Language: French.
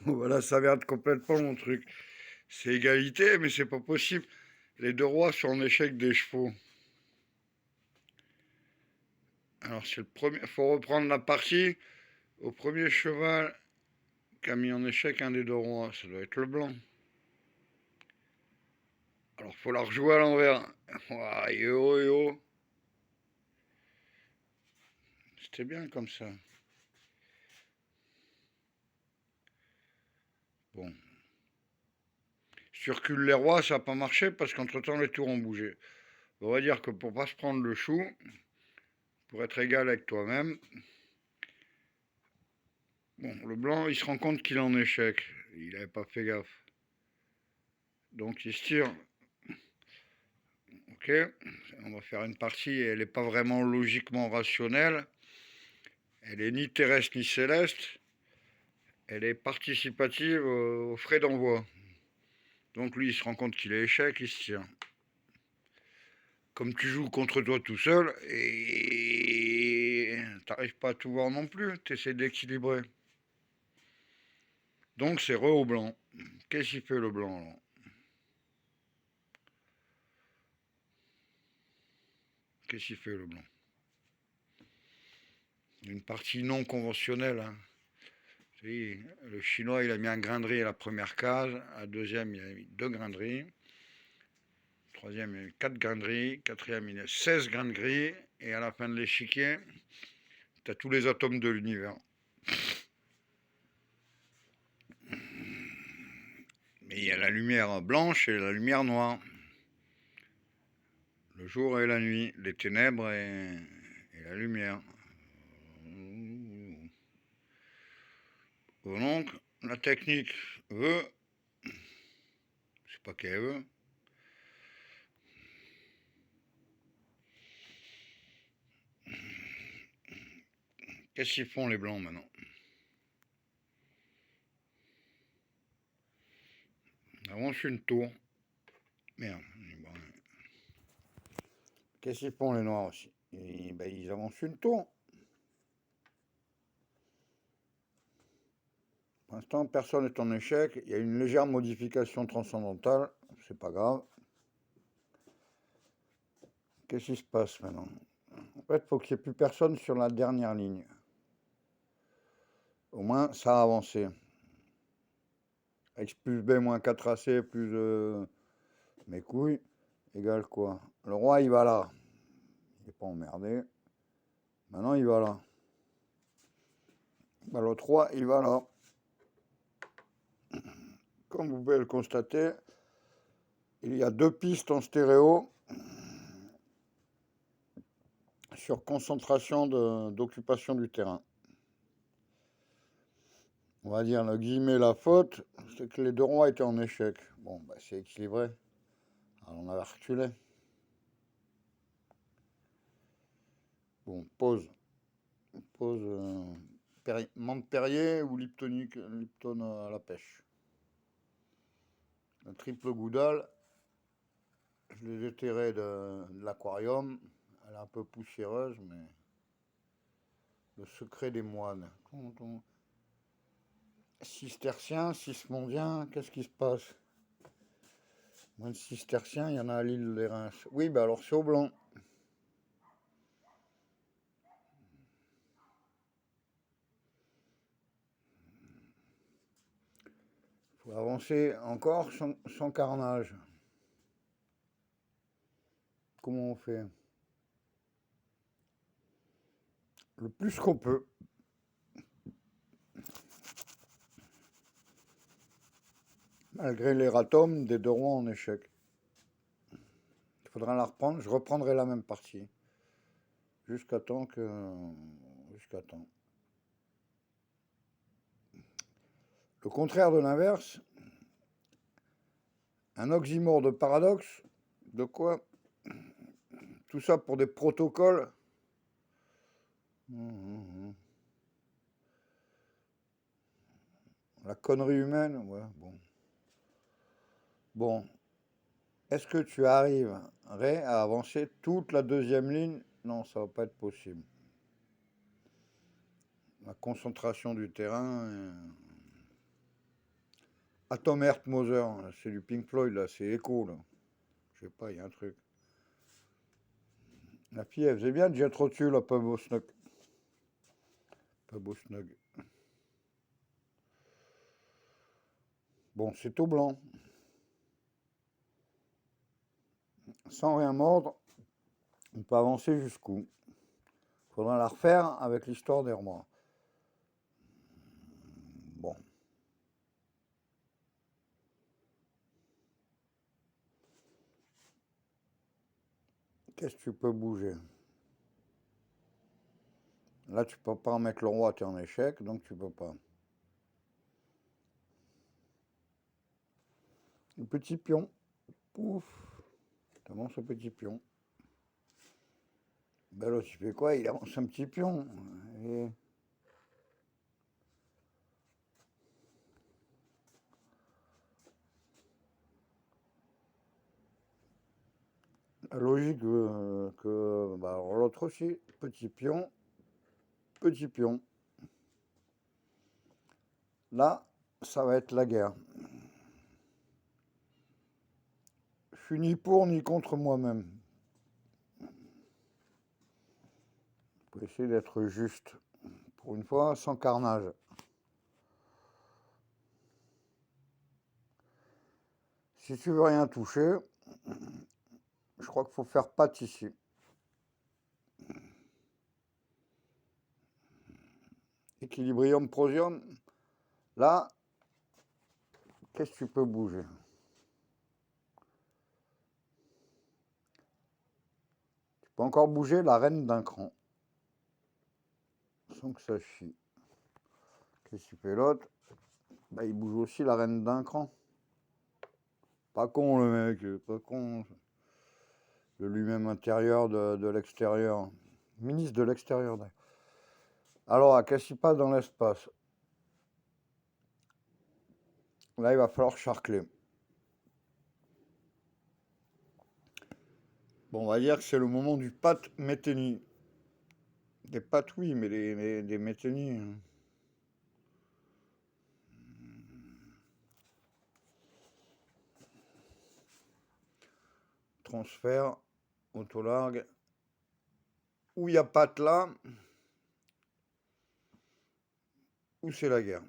Voilà, ça verte complètement mon truc. C'est égalité, mais c'est pas possible. Les deux rois sont en échec des chevaux. Alors c'est le premier. Faut reprendre la partie au premier cheval qui a mis en échec un des deux rois. Ça doit être le blanc. Alors faut la rejouer à l'envers. Ouah, yo yo. C'était bien comme ça. Bon. Circule les rois, ça n'a pas marché parce qu'entre temps les tours ont bougé. On va dire que pour pas se prendre le chou, pour être égal avec toi-même, bon, le blanc il se rend compte qu'il est en échec. Il n'avait pas fait gaffe. Donc il se tire. Ok, on va faire une partie, elle n'est pas vraiment logiquement rationnelle. Elle est ni terrestre ni céleste. Elle est participative aux frais d'envoi. Donc lui, il se rend compte qu'il est échec, il se tire. Comme tu joues contre toi tout seul, et t'arrives pas à tout voir non plus, t'essaies d'équilibrer. Donc c'est re au blanc. Qu'est-ce qu'il fait le blanc là? Qu'est-ce qu'il fait le blanc? Une partie non conventionnelle. Hein. Le chinois, il a mis un grain de riz à la première case, à la deuxième, il a mis deux grains de riz, troisième, il a mis quatre grains de riz, quatrième, il a 16 grains de riz, et à la fin de l'échiquier, tu as tous les atomes de l'univers. Mais il y a la lumière blanche et la lumière noire. Le jour et la nuit, les ténèbres et la lumière. Donc, la technique veut, je sais pas qu'elle veut, qu'est-ce qu'ils font les blancs maintenant? Ils avancent une tour. Merde. Bon. Qu'est-ce qu'ils font les noirs aussi? Ils avancent une tour. Pour l'instant, personne n'est en échec. Il y a une légère modification transcendantale. C'est pas grave. Qu'est-ce qui se passe maintenant? En fait, il faut qu'il n'y ait plus personne sur la dernière ligne. Au moins, ça a avancé. X plus B moins 4AC plus mes couilles égale quoi? Le roi, il va là. Il n'est pas emmerdé. Maintenant, il va là. Bah, l'autre roi, il va là. Comme vous pouvez le constater, il y a deux pistes en stéréo sur concentration d'occupation du terrain. On va dire, le guillemet, la faute, c'est que les deux rois étaient en échec. Bon, bah, c'est équilibré. Alors, on avait reculé. Bon, pause. Pause. Menthe Perrier ou Liptonique, Lipton à la pêche. Le triple goudal, je l'ai déterré de l'aquarium. Elle est un peu poussiéreuse, mais le secret des moines. Cistercien, cismondien, qu'est-ce qui se passe? Moine cistercien, il y en a à l'île des Reims. Oui, bah alors c'est au blanc. Il faut avancer encore sans carnage. Comment on fait? Le plus qu'on peut. Malgré l'erratum des deux rois en échec. Il faudra la reprendre. Je reprendrai la même partie. Jusqu'à temps que. Jusqu'à temps. Le contraire de l'inverse. Un oxymore de paradoxe. De quoi? Tout ça pour des protocoles. La connerie humaine, ouais, bon. Bon, est-ce que tu arriverais à avancer toute la deuxième ligne? Non, ça va pas être possible. La concentration du terrain. Atom Heart Mother, c'est du Pink Floyd, là, c'est Echo, là. Je sais pas, il y a un truc. La fille, elle faisait bien déjà trop dessus, là, pas beau snug. Pas beau snug. Bon, c'est tout blanc. Sans rien mordre, on peut avancer jusqu'où? Faudra la refaire avec l'histoire des rois. Bon. Qu'est-ce que tu peux bouger? Là, tu peux pas mettre le roi, tu es en échec, donc tu peux pas. Le petit pion. Pouf. Comment ce petit pion? Ben là, tu fais quoi? Il avance un petit pion. Et... la logique que bah, l'autre aussi, petit pion, petit pion. Là, ça va être la guerre. Je suis ni pour ni contre moi-même. Pour essayer d'être juste. Pour une fois, sans carnage. Si tu veux rien toucher, je crois qu'il faut faire patte ici. Équilibrium, prosium. Là, qu'est-ce que tu peux bouger? Tu peux encore bouger la reine d'un cran. Sans que ça chie. Qu'est-ce que tu fais l'autre? Bah, il bouge aussi la reine d'un cran. Pas con le mec, pas con. De lui-même intérieur, de l'extérieur. Ministre de l'extérieur. Alors, qu'est-ce qui passe dans l'espace? Là, il va falloir charcler. Bon, on va dire que c'est le moment du pat méténie. Des pattes, oui, mais des méténies. Hein. Transfert, autolargue. Où il y a patte là, où c'est la guerre.